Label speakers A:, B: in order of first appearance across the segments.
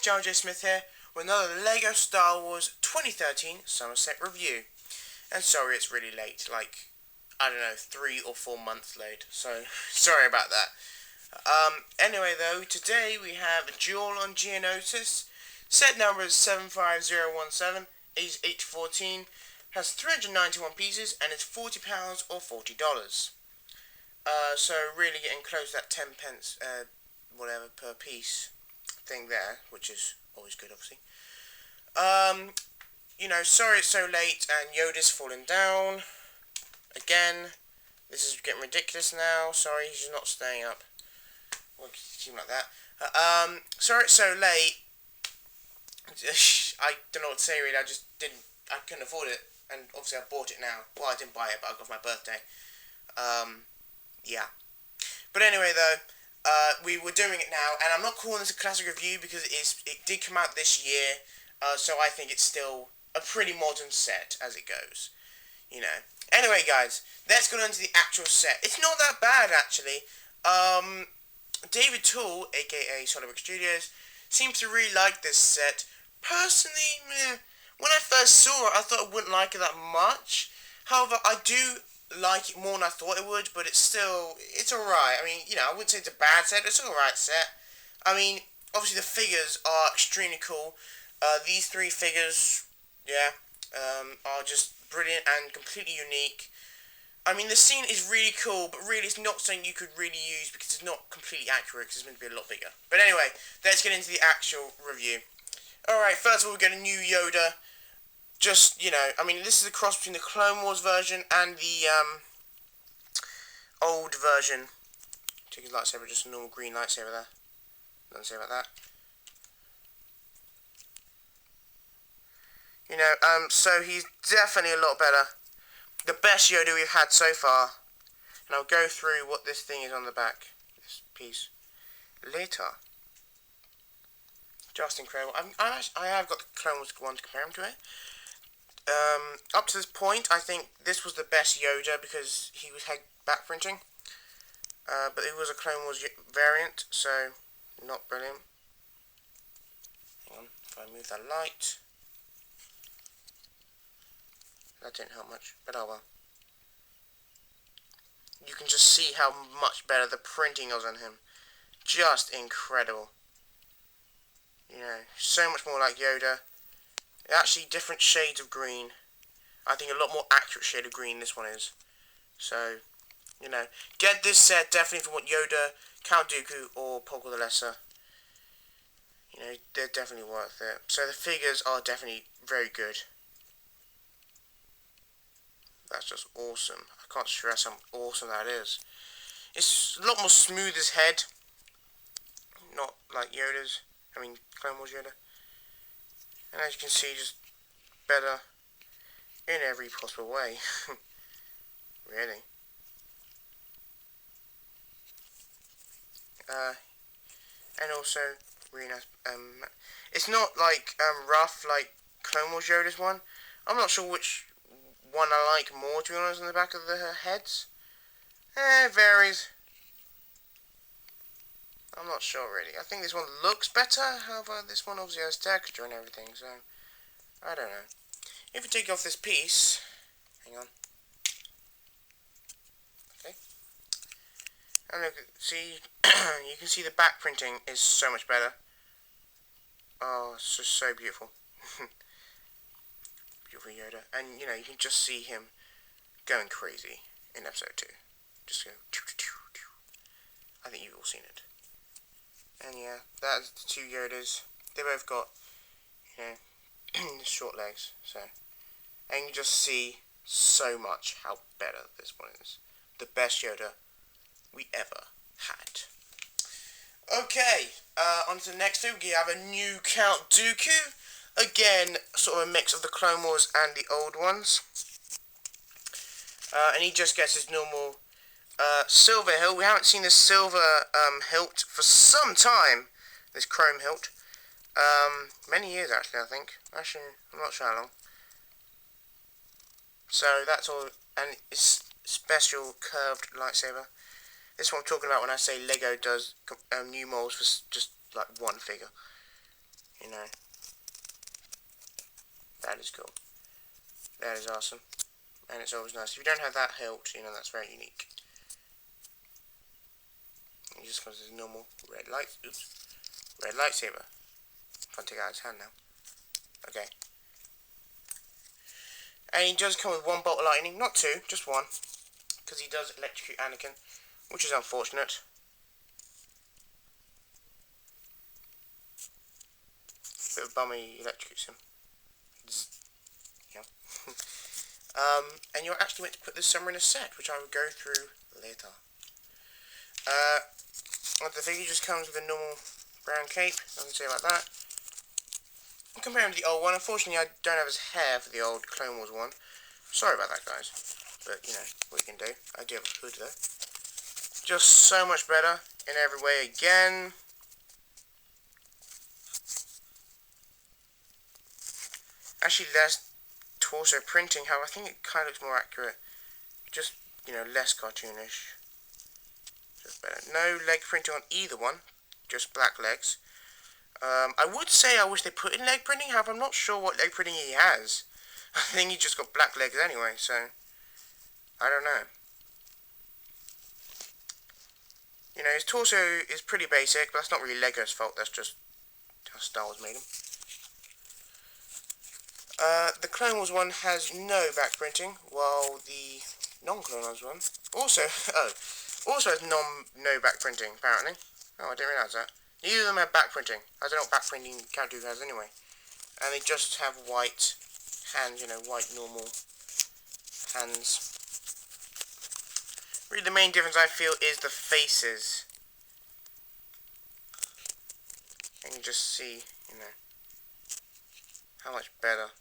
A: Joe J. Smith here with another LEGO Star Wars 2013 Somerset review. And sorry it's really late, like, I don't know, 3 or 4 months late, so sorry about that. Anyway though, today we have a duel on Geonosis. Set number is 75017, age 814, has 391 pieces, and it's £40 or $40. So really getting close to that 10 pence, whatever, per piece thing there, which is always good, obviously. Sorry it's so late, and Yoda's fallen down. Again, this is getting ridiculous now. Sorry, he's not staying up. We'll keep him like that. Sorry it's so late. I don't know what to say really. I couldn't afford it, and obviously I bought it now. Well, I didn't buy it, but I got it for my birthday. Yeah. But anyway, though, we were doing it now, and I'm not calling this a classic review because it did come out this year, so I think it's still a pretty modern set as it goes. Anyway, guys, let's go into the actual set. It's not that bad, actually. David Toole, aka SolidWorks Studios, seems to really like this set. Personally, when I first saw it, I thought I wouldn't like it that much. However, I do like it more than I thought it would, but it's alright. I mean, I wouldn't say it's a bad set, but it's an alright set. I mean, obviously the figures are extremely cool. These 3 figures, are just brilliant and completely unique. I mean, the scene is really cool, but really it's not something you could really use because it's not completely accurate because it's meant to be a lot bigger. But anyway, let's get into the actual review. Alright, first of all we get a new Yoda. I mean, this is a cross between the Clone Wars version and the, old version. Take his lightsaber, just a normal green lightsaber there. Nothing to say about that. So he's definitely a lot better. The best Yoda we've had so far. And I'll go through what this thing is on the back. This piece. Later. Just incredible. I have got the Clone Wars one to compare him to it. Up to this point, I think this was the best Yoda because he had back printing. But it was a Clone Wars variant, so not brilliant. Hang on, if I move that light. That didn't help much, but oh well. You can just see how much better the printing is on him. Just incredible. So much more like Yoda. Actually, different shades of green. I think a lot more accurate shade of green this one is. So, get this set definitely if you want Yoda, Count Dooku, or Poggle the Lesser. They're definitely worth it. So the figures are definitely very good. That's just awesome. I can't stress how awesome that is. It's a lot more smooth as head. Not like Yoda's. I mean, Clone Wars Yoda. And as you can see, just better in every possible way. Really. And also, really nice. It's not like rough like Clone Wars Yoda's one. I'm not sure which one I like more, to be honest, on the back of the heads. It varies. I'm not sure really. I think this one looks better, however this one obviously has texture and everything, so I don't know. If you take off this piece, hang on. Okay. And look, see, you can see the back printing is so much better. Oh, it's just so beautiful. Beautiful Yoda. And, you can just see him going crazy in episode 2. Just go, I think you've all seen it. And yeah, that's the 2 Yodas. They both got, short legs, so. And you just see so much how better this one is. The best Yoda we ever had. Okay, on to the next two. We have a new Count Dooku. Again, sort of a mix of the Clone Wars and the old ones. And he just gets his normal silver hilt. We haven't seen this silver hilt for some time. This chrome hilt. Many years actually, I think. Actually, I'm not sure how long. So that's all, and it's special curved lightsaber. This is what I'm talking about when I say Lego does new molds for just like one figure. know, that is cool. That is awesome. And it's always nice. If you don't have that hilt, you know, that's very unique. He just comes as a normal red red lightsaber. Can't take it out of his hand now. Okay. And he does come with one bolt of lightning, not two, just one. Because he does electrocute Anakin, which is unfortunate. Bit of a bummer he electrocutes him. Yeah. And you're actually meant to put this somewhere in a set, which I will go through later. The figure just comes with a normal brown cape, nothing to say about that. Comparing to the old one, unfortunately I don't have his hair for the old Clone Wars one. Sorry about that, guys. But, you know, what you can do. I do have a hood, though. Just so much better in every way again. Actually, less torso printing, however, I think it kind of looks more accurate. Just, you know, less cartoonish. Just better. No leg printing on either one. Just black legs. I would say I wish they put in leg printing, however, I'm not sure what leg printing he has. I think he just got black legs anyway, so I don't know. You know, his torso is pretty basic, but that's not really Lego's fault, that's just how Star Wars made him. The Clone Wars one has no back printing, while the non-Clone Wars one also has no back printing, apparently. Oh, I didn't realise that. Neither of them have back printing. I don't know what back printing Count Dooku has anyway. And they just have white hands, you know, white normal hands. Really the main difference I feel is the faces. And you just see, you know, how much better.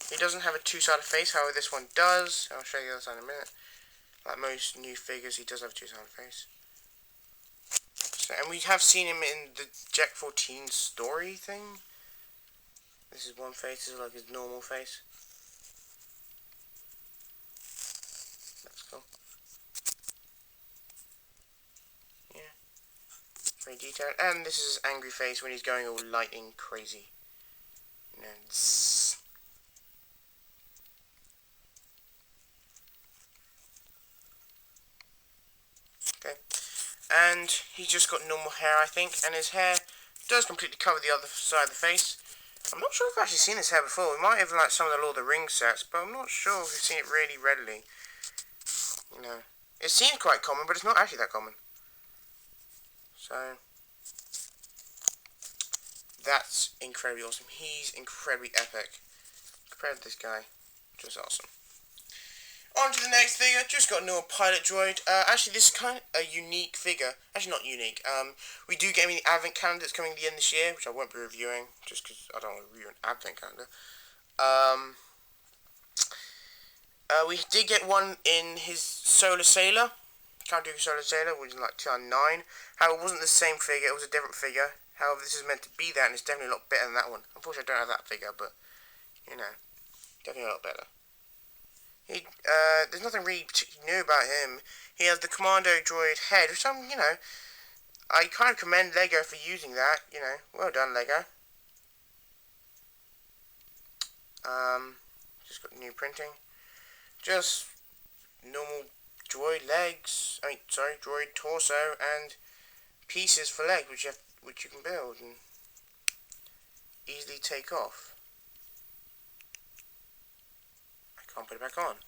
A: He doesn't have a two-sided face, however this one does. I'll show you the other side in a minute. Like most new figures, he does have a two-sided face. So, and we have seen him in the Jack 14 story thing. This is one face, this is like his normal face. That's cool. Yeah. Very detailed. And this is his angry face when he's going all lightning crazy. You know, zzz. Okay. And he's just got normal hair, I think, and his hair does completely cover the other side of the face. I'm not sure if I've actually seen his hair before. We might have like some of the Lord of the Rings sets, but I'm not sure if we've seen it really readily. You know, it seems quite common, but it's not actually that common. So, that's incredibly awesome. He's incredibly epic. Compared to this guy, just awesome. On to the next figure, just got a normal pilot droid. Actually, this is kind of a unique figure. Actually, not unique. We do get him in the Advent calendar that's coming at the end of this year, which I won't be reviewing, just because I don't want to review an Advent calendar. We did get one in his Solar Sailor, Count Dooku Solar Sailor, which is like 2009. However, it wasn't the same figure, it was a different figure. However, this is meant to be that, and it's definitely a lot better than that one. Unfortunately, I don't have that figure, but, you know, definitely a lot better. There's nothing really particularly new about him. He has the Commando droid head, which you know, I kind of commend Lego for using that, you know, well done Lego. Just got new printing. Just normal droid legs, droid torso and pieces for legs, which you can build and easily take off. Can't put it back on.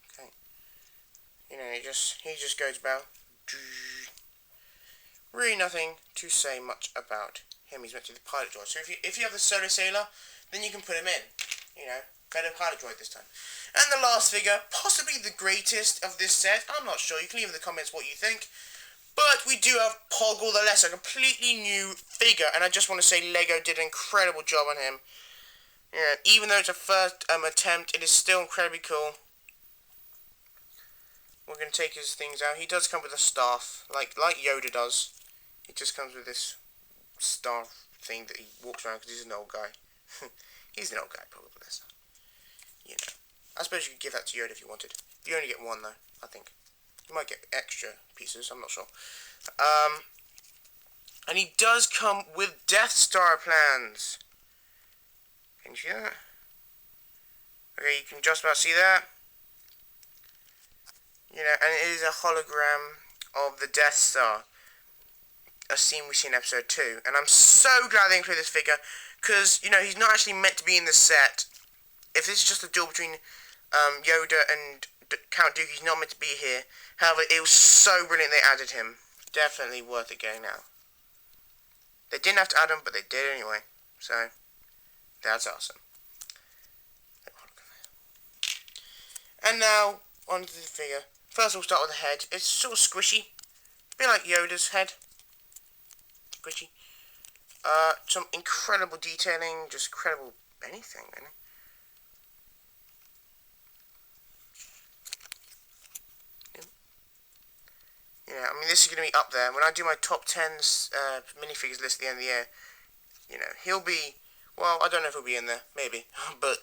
A: Okay. You know, he just goes about. Really nothing to say much about him. He's meant to be the pilot droid. So if you have the Solar Sailor, then you can put him in. You know, better pilot droid this time. And the last figure, possibly the greatest of this set. I'm not sure. You can leave in the comments what you think. But we do have Poggle the Lesser, a completely new figure, and I just want to say Lego did an incredible job on him. Yeah, even though it's a first attempt, it is still incredibly cool. We're going to take his things out. He does come with a staff, like Yoda does. He just comes with this staff thing that he walks around because he's an old guy. He's an old guy, probably. You know. I suppose you could give that to Yoda if you wanted. You only get one, though, I think. You might get extra pieces, I'm not sure. And he does come with Death Star plans. Can you see that? Okay, you can just about see that. You know, and it is a hologram of the Death Star. A scene we see in episode 2. And I'm so glad they included this figure. Because, you know, he's not actually meant to be in the set. If this is just a duel between Yoda and Count Dooku, he's not meant to be here. However, it was so brilliant they added him. Definitely worth it going now. They didn't have to add him, but they did anyway. So, that's awesome. And now, onto the figure. First we'll start with the head. It's sort of squishy. A bit like Yoda's head. Squishy. Some incredible detailing. Just incredible anything, really. Yeah, I mean, this is going to be up there. When I do my top 10 minifigures list at the end of the year, you know, he'll be, well, I don't know if he'll be in there, maybe, but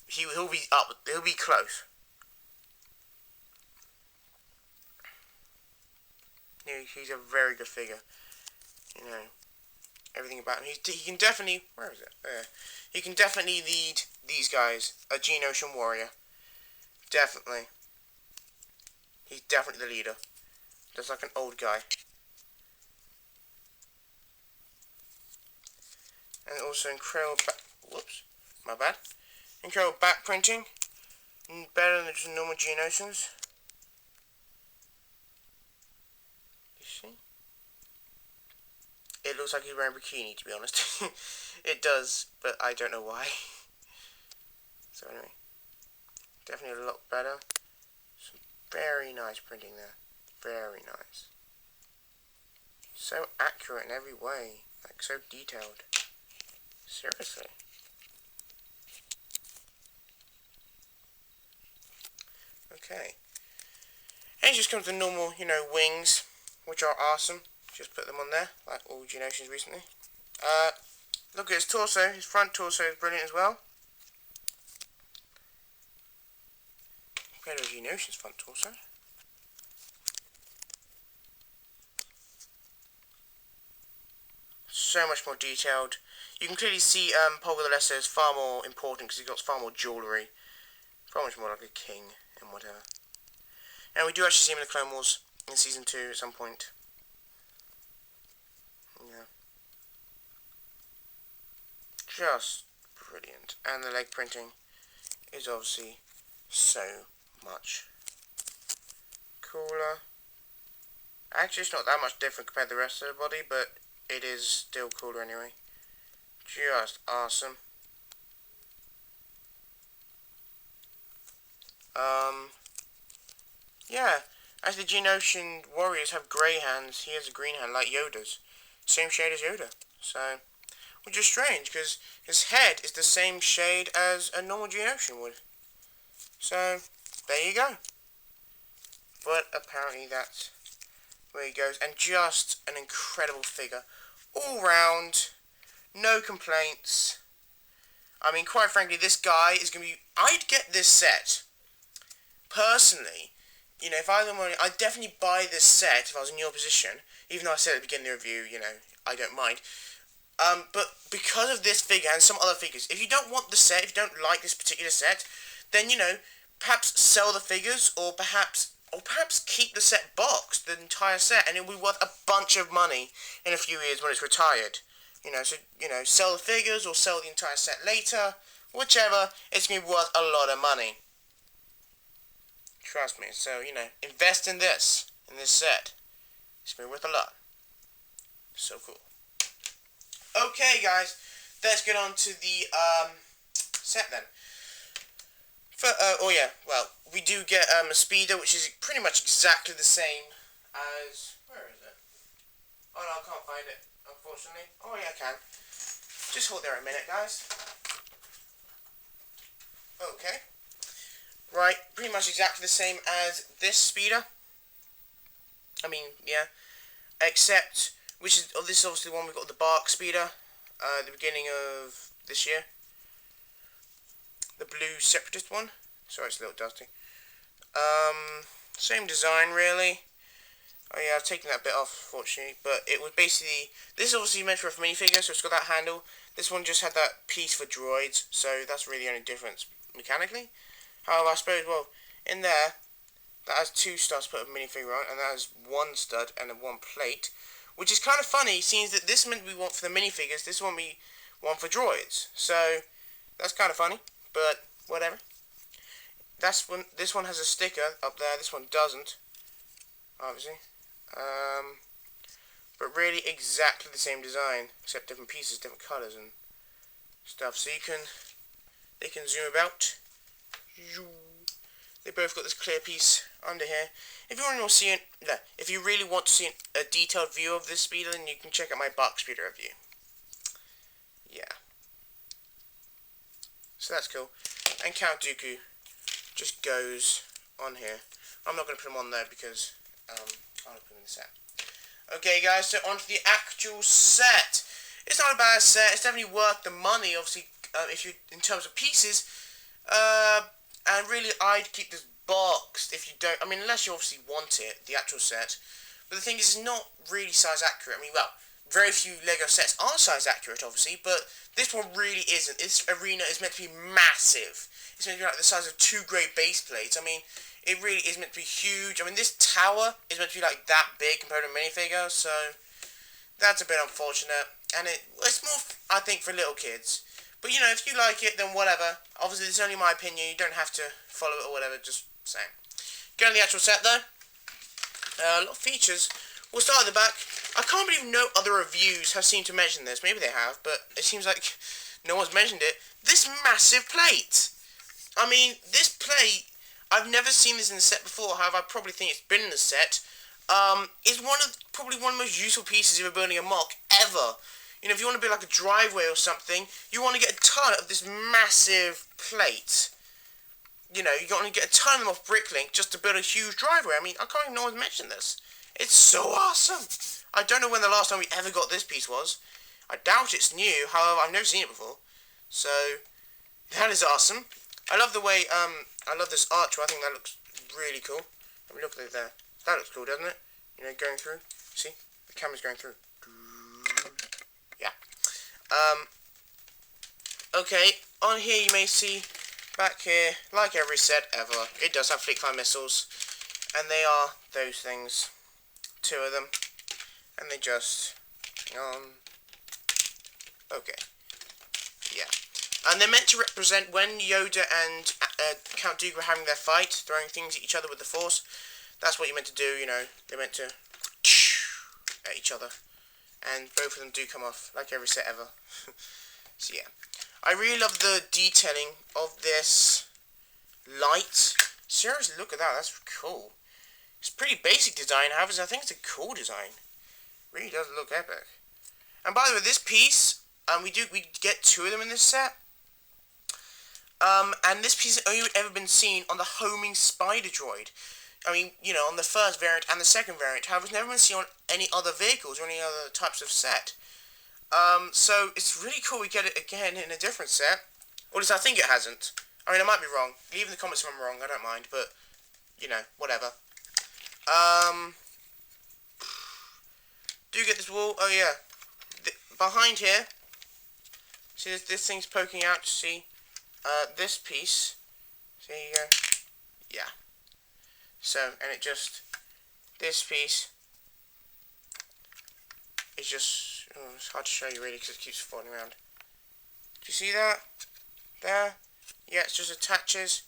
A: he'll be up, he'll be close. He's a very good figure, you know, everything about him. He can definitely, where is it? There. He can definitely lead these guys, a Geonosian warrior. Definitely. He's definitely the leader. Just like an old guy. And also incredible whoops, my bad. Incredible back printing. Better than just normal Geonosians. You see? It looks like he's wearing a bikini, to be honest. It does, but I don't know why. So anyway. Definitely a lot better. Some very nice printing there. Very nice. So accurate in every way. Like, so detailed. Seriously. Okay. And it just comes with the normal, you know, wings, which are awesome. Just put them on there, like all Geonosians recently. Look at his torso. His front torso is brilliant as well. Compared to Geonosian's front torso. So much more detailed. You can clearly see Pol Valesa is far more important because he's got far more jewellery. Far much more like a king and whatever. And we do actually see him in the Clone Wars in Season 2 at some point. Yeah. Just brilliant. And the leg printing is obviously so much cooler. Actually, it's not that much different compared to the rest of the body, but it is still cooler anyway. Just awesome. Yeah. Actually, Geonosian warriors have grey hands. He has a green hand, like Yoda's. Same shade as Yoda. So, which is strange, because his head is the same shade as a normal Geonosian would. So, there you go. But apparently that's where he goes. And just an incredible figure. All round. No complaints. I mean, quite frankly, this guy is going to be... I'd get this set. Personally, you know, if I had the money, I'd definitely buy this set if I was in your position. Even though I said at the beginning of the review, you know, I don't mind. But because of this figure and some other figures, if you don't want the set, if you don't like this particular set, then, you know, perhaps sell the figures, or perhaps keep the set boxed, the entire set, and it'll be worth a bunch of money in a few years when it's retired. You know, so, you know, sell the figures or sell the entire set later, whichever, it's going to be worth a lot of money. Trust me. So, you know, invest in this set. It's going to be worth a lot. So cool. Okay, guys, let's get on to the set then. Well, we do get a speeder, which is pretty much exactly the same as... Where is it? Oh, no, I can't find it, unfortunately. Oh, yeah, I can. Just hold there a minute, guys. Okay. Right, pretty much exactly the same as this speeder. I mean, yeah. Except, this is obviously the one we've got the Bark speeder, at the beginning of this year. The blue Separatist one. Sorry, it's a little dusty. Same design, really. Oh yeah, I've taken that bit off, fortunately, but it was basically, this is obviously meant for a minifigure, so it's got that handle. This one just had that piece for droids, so that's really the only difference mechanically. However, I suppose, well, in there, that has 2 studs to put a minifigure on, and that has 1 stud and a 1 plate, which is kind of funny, seeing that this meant we want for the minifigures, this one we want for droids. So, that's kind of funny, but whatever. This one has a sticker up there, this one doesn't, obviously. But really exactly the same design, except different pieces, different colours and stuff. So they can zoom about. They both got this clear piece under here. If you really want to see a detailed view of this speeder, then you can check out my BARC speeder review. Yeah. So that's cool. And Count Dooku just goes on here. I'm not going to put him on there because I'm going to put him in the set. Okay guys, so on to the actual set. It's not a bad set, it's definitely worth the money, obviously, if you in terms of pieces. And really, I'd keep this boxed if you don't, I mean, unless you obviously want it, the actual set. But the thing is, it's not really size accurate. I mean, well, very few LEGO sets are size accurate, obviously, but this one really isn't. This arena is meant to be massive. It's meant to be like the size of 2 great base plates. I mean, it really is meant to be huge. I mean, this tower is meant to be like that big compared to a minifigure, so that's a bit unfortunate. And it's more, I think, for little kids. But, you know, if you like it, then whatever. Obviously, this is only my opinion. You don't have to follow it or whatever, just saying. Get on the actual set, though. A lot of features. We'll start at the back. I can't believe no other reviews have seemed to mention this. Maybe they have, but it seems like no one's mentioned it. This massive plate. I mean, this plate, I've never seen this in the set before. However, I probably think it's been in the set. It's probably one of the most useful pieces if you're building a MOC ever. You know, if you want to build like a driveway or something, you want to get a ton of this massive plate. You know, you want to get a ton of them off Bricklink just to build a huge driveway. I mean, I can't even know one's mentioned this. It's so awesome. I don't know when the last time we ever got this piece was. I doubt it's new. However, I've never seen it before. So, that is awesome. I love the way, I love this archway. I think that looks really cool. Let me look at it there. That looks cool, doesn't it? You know, going through. See? The camera's going through. Yeah. Okay, on here you may see, back here, like every set ever, it does have flick-fire missiles. And they are those things. 2 of them. And they just, hang on. Okay. Yeah. And they're meant to represent when Yoda and Count Dooku were having their fight, throwing things at each other with the Force. That's what you're meant to do, you know. They're meant to at each other. And both of them do come off, like every set ever. So yeah. I really love the detailing of this light. Seriously, look at that. That's cool. It's a pretty basic design, however, I think it's a cool design. Really does look epic. And by the way, this piece, we get 2 of them in this set. And this piece has only ever been seen on the homing spider droid. I mean, you know, on the first variant and the second variant. However, it's never been seen on any other vehicles or any other types of set. So it's really cool we get it again in a different set. Or at least I think it hasn't. I mean, I might be wrong. Leave in the comments if I'm wrong, I don't mind, but, you know, whatever. Do get this wall. Oh yeah, behind here. See this thing's poking out. See, this piece. See, here you go. Yeah. So, and it just, this piece is just, it's hard to show you really because it keeps falling around. Do you see that? There. Yeah, it just attaches.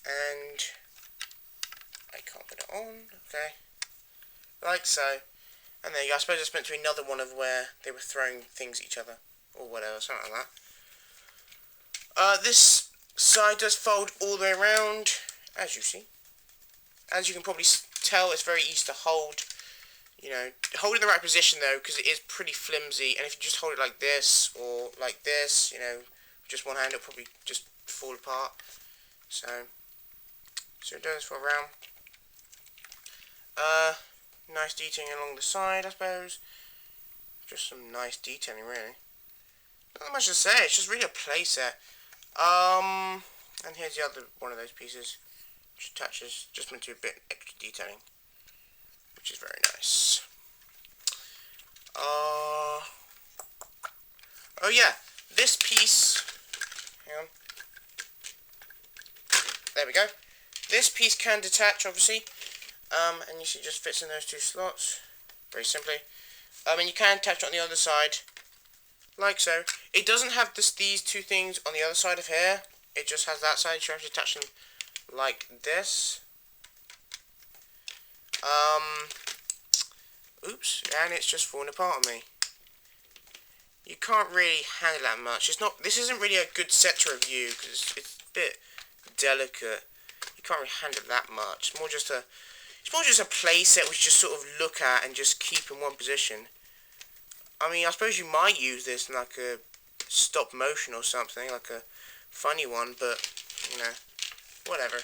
A: And I can't put it on. Okay. Like so. And there you go. I suppose it's meant to be another one of where they were throwing things at each other. Or whatever, something like that. This side does fold all the way around, as you see. As you can probably tell, it's very easy to hold. You know, hold it in the right position though, because it is pretty flimsy. And if you just hold it like this, or like this, you know, with just one hand, it'll probably just fall apart. So it does fall around. Nice detailing along the side, I suppose. Just some nice detailing, really. Not much to say, it's just really a playset. And here's the other one of those pieces, which attaches, just meant to a bit extra detailing. which is very nice. Oh yeah, this piece, hang on, there we go. This piece can detach, obviously, and you see it just fits in those two slots, very simply. And you can attach it on the other side, like so. It doesn't have these two things on the other side of here, it just has that side, you have to attach them like this. Oops, and it's just falling apart on me. You can't really handle that much. This isn't really a good set to review because it's a bit delicate. You can't really handle that much. It's more just a play set which you just sort of look at and just keep in one position. I mean, I suppose you might use this in like a stop motion or something, like a funny one, but you know, whatever.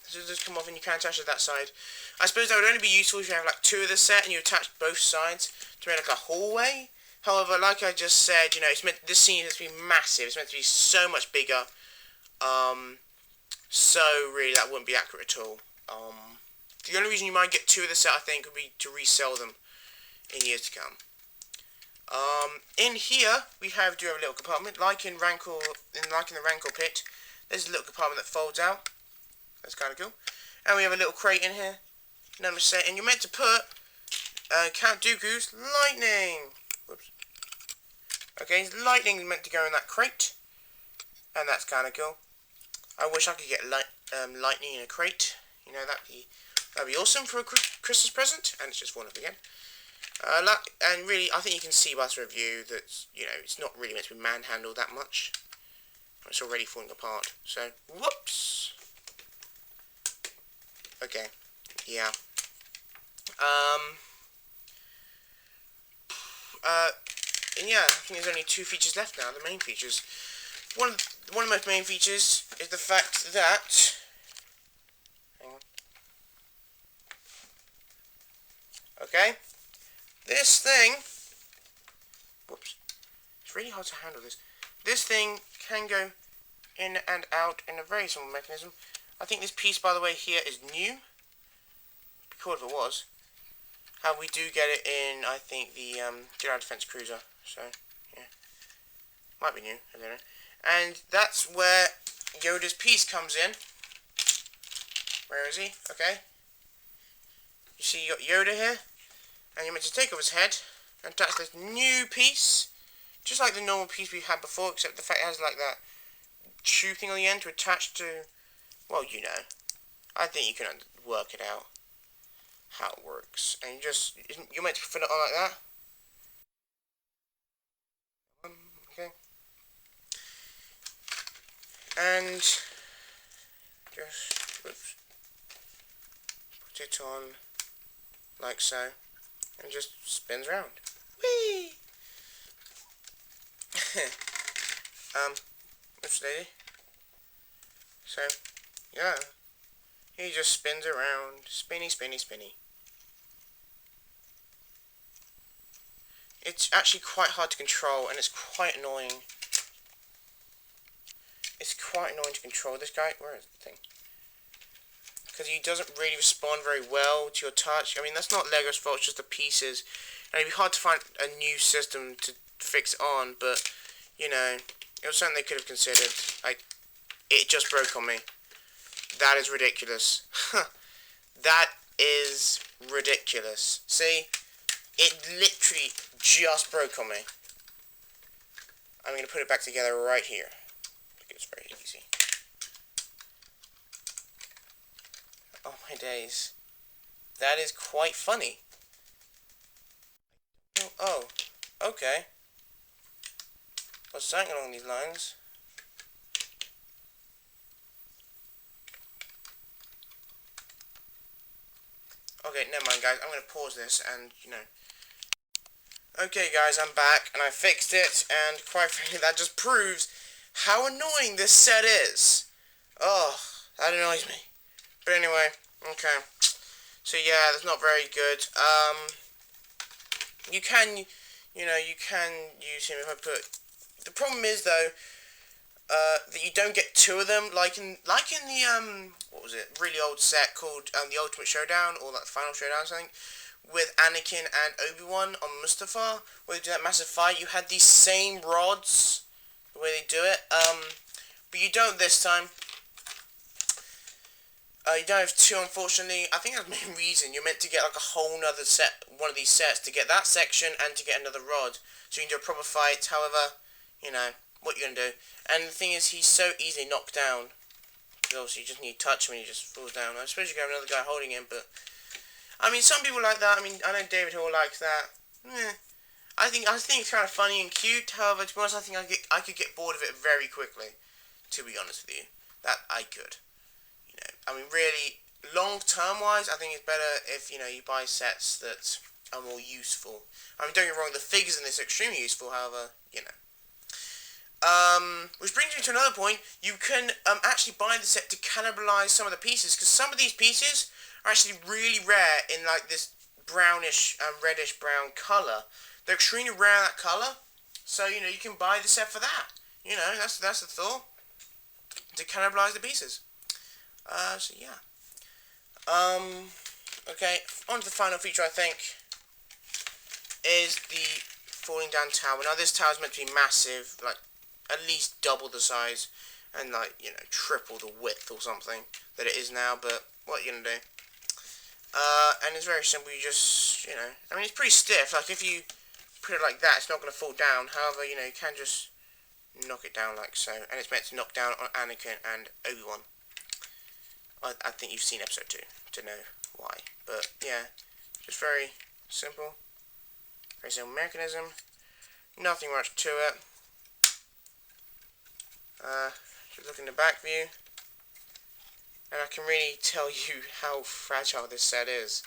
A: So just come off and you can attach it to that side. I suppose that would only be useful if you have like two of the set and you attach both sides to make like a hallway. However, like I just said, you know, this scene is meant to be massive. It's meant to be so much bigger. So really, that wouldn't be accurate at all. The only reason you might get two of the set, I think, would be to resell them in years to come. In here, we do have a little compartment, like in the Rancor pit. There's a little compartment that folds out. That's kind of cool. And we have a little crate in here. Number set, and you're meant to put Count Dooku's lightning. Whoops. Okay, his lightning is meant to go in that crate, and that's kind of cool. I wish I could get lightning in a crate. You know, that'd be awesome for a Christmas present. And it's just fallen up again. And really, I think you can see by this review that you know it's not really meant to be manhandled that much. It's already falling apart. So, whoops. Okay, yeah. And yeah, I think there's only two features left now, the main features. One of the most main features is the fact that, hang on. Okay, this thing, whoops, it's really hard to handle this. This thing can go in and out in a very simple mechanism. I think this piece, by the way, here is new. It'd be cool if it was. How we do get it in, I think, the Jedi Defense Cruiser. So, yeah. Might be new, I don't know. And that's where Yoda's piece comes in. Where is he? Okay. You see you got Yoda here. And you're meant to take off his head and attach this new piece. Just like the normal piece we had before, except the fact it has like that shoe thing on the end to attach to. Well, you know. I think you can work it out. How it works. And you're meant to put it on like that. Okay. And just whoops, put it on like so, and it just spins around. Whee! Whoops, lady. So, yeah, he just spins around, spinny, spinny, spinny. It's actually quite hard to control, and it's quite annoying. It's quite annoying to control this guy. Where is the thing? Because he doesn't really respond very well to your touch. I mean, that's not Lego's fault, it's just the pieces. And it'd be hard to find a new system to fix on, but, you know, it was something they could have considered. It just broke on me. That is ridiculous. That is ridiculous. See? It literally just broke on me. I'm going to put it back together right here. It's very easy. Oh my days. That is quite funny. Oh, okay. Well, something along these lines. Okay, never mind guys, I'm going to pause this and, you know. Okay guys, I'm back and I fixed it, and quite frankly that just proves how annoying this set is. Oh, that annoys me. But anyway, okay. So yeah, that's not very good. You can use him if I put. The problem is though, that you don't get two of them, like in the what was it, really old set called the Ultimate Showdown, or like the Final Showdown or something, with Anakin and Obi-Wan on Mustafar, where they do that massive fight. You had these same rods, the way they do it, but you don't this time. You don't have two, unfortunately. I think that's the main reason. You're meant to get like a whole nother set, one of these sets, to get that section and to get another rod, so you can do a proper fight. However, you know, what you're gonna do. And the thing is, he's so easily knocked down. Obviously, you just need to touch him and he just falls down. I suppose you can have another guy holding him, but I mean, some people like that. I mean, I know David Hall likes that. I think it's kind of funny and cute. However, to be honest, I think I could get bored of it very quickly. To be honest with you, that I could. You know, I mean, really, long term wise, I think it's better if you buy sets that are more useful. I mean, don't get me wrong, the figures in this are extremely useful. However, which brings me to another point. You can actually buy the set to cannibalize some of the pieces, because some of these pieces are actually really rare in like this brownish, reddish brown color. They're extremely rare in that color, so you can buy the set for that. That's the thought, to cannibalize the pieces. So yeah. Okay, on to the final feature, I think, is the falling down tower. Now this tower is meant to be massive, like at least double the size, and like triple the width or something that it is now. But what are you gonna do? And it's very simple. You just I mean, it's pretty stiff. Like if you put it like that, it's not gonna fall down. However, you can just knock it down like so, and it's meant to knock down on Anakin and Obi-Wan. I think you've seen episode 2 to know why. But yeah, just very simple. Very simple mechanism. Nothing much to it. Just look in the back view, and I can really tell you how fragile this set is.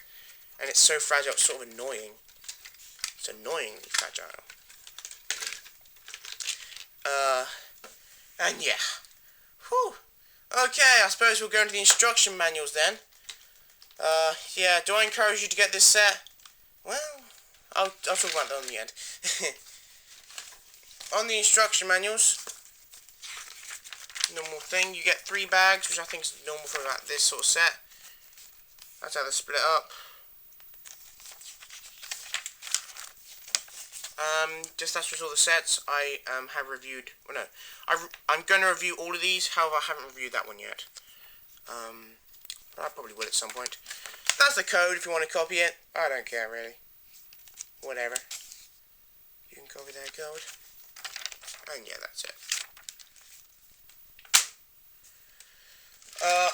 A: And it's so fragile, it's sort of annoying. It's annoyingly fragile. And yeah. Whew. Okay, I suppose we'll go into the instruction manuals then. Yeah, do I encourage you to get this set? Well, I'll talk about that in the end. On the instruction manuals, normal thing, you get 3 bags, which I think is normal for about this sort of set. That's how they split up. Just as with all the sets, I have reviewed. Well, no, I'm going to review all of these. However, I haven't reviewed that one yet. But I probably will at some point. That's the code if you want to copy it. I don't care really. Whatever. You can copy that code. And yeah, that's it.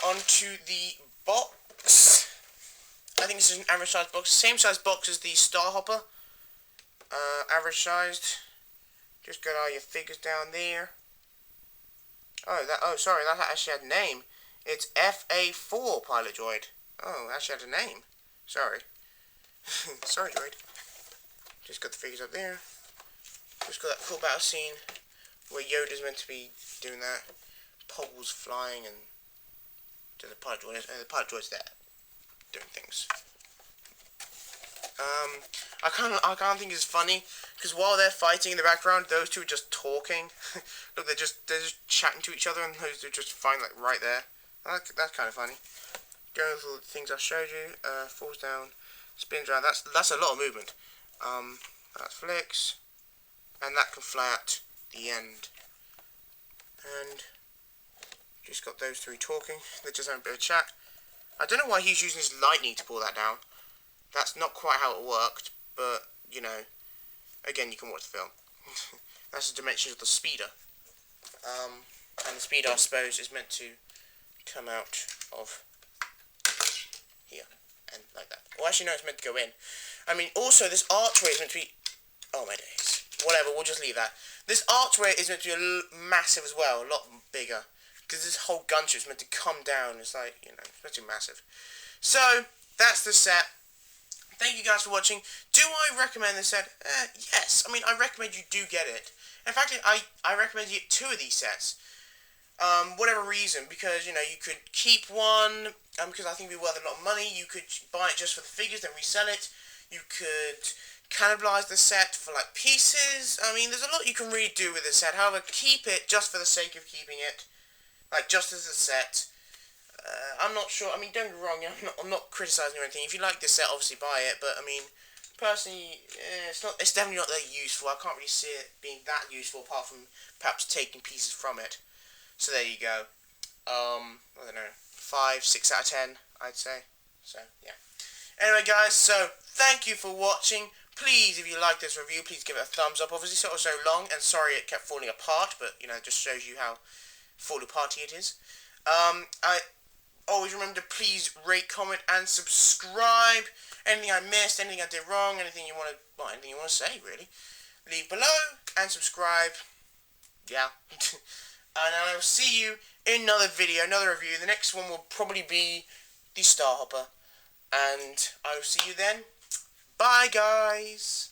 A: Onto the box. I think this is an average size box. Same size box as the Star Hopper. Average sized. Just got all your figures down there. Oh, sorry, that actually had a name. It's FA4 Pilot Droid. Oh, it actually had a name. Sorry. Sorry, Droid. Just got the figures up there. Just got that cool battle scene where Yoda's meant to be doing that. Poles flying and the Pilot Droid, the Pilot Droid's there doing things. I can't think it's funny, because while they're fighting in the background, those two are just talking. Look, they're just chatting to each other, and those two are just fine, like right there. That's kind of funny. Going through the things I showed you, falls down, spins around. That's a lot of movement. That flicks, and that can fly at the end. And just got those 3 talking. They're just having a bit of chat. I don't know why he's using his lightning to pull that down. That's not quite how it worked, but, again, you can watch the film. That's the dimensions of the speeder. And the speeder, I suppose, is meant to come out of here, and like that. Well, actually, no, it's meant to go in. I mean, also, this archway is meant to be... Oh, my days. Whatever, we'll just leave that. This archway is meant to be massive as well, a lot bigger. Because this whole gunship is meant to come down. It's like, it's meant to be massive. So, that's the set. Thank you guys for watching. Do I recommend this set? Yes. I mean, I recommend you do get it. In fact, I recommend you get 2 of these sets. Whatever reason, because, you could keep one, because I think it'd be worth a lot of money. You could buy it just for the figures, then resell it. You could cannibalize the set for like pieces. I mean, there's a lot you can really do with the set. However, keep it just for the sake of keeping it, like just as a set. I'm not sure. I mean, don't get me wrong. I'm not criticizing or anything. If you like this set, obviously buy it. But I mean, personally, it's not. It's definitely not that useful. I can't really see it being that useful, apart from perhaps taking pieces from it. So there you go. I don't know, 5, 6 out of 10, I'd say. So yeah. Anyway, guys. So thank you for watching. Please, if you like this review, please give it a thumbs up. Obviously, it was so long, and sorry it kept falling apart, but you know, it just shows you how fall aparty it is. I always remember to please rate, comment, and subscribe. Anything I missed, anything I did wrong, anything you want to, well, anything you want to say, really, leave below and subscribe. Yeah. And I will see you in another video, another review. The next one will probably be the Starhopper. And I will see you then. Bye, guys.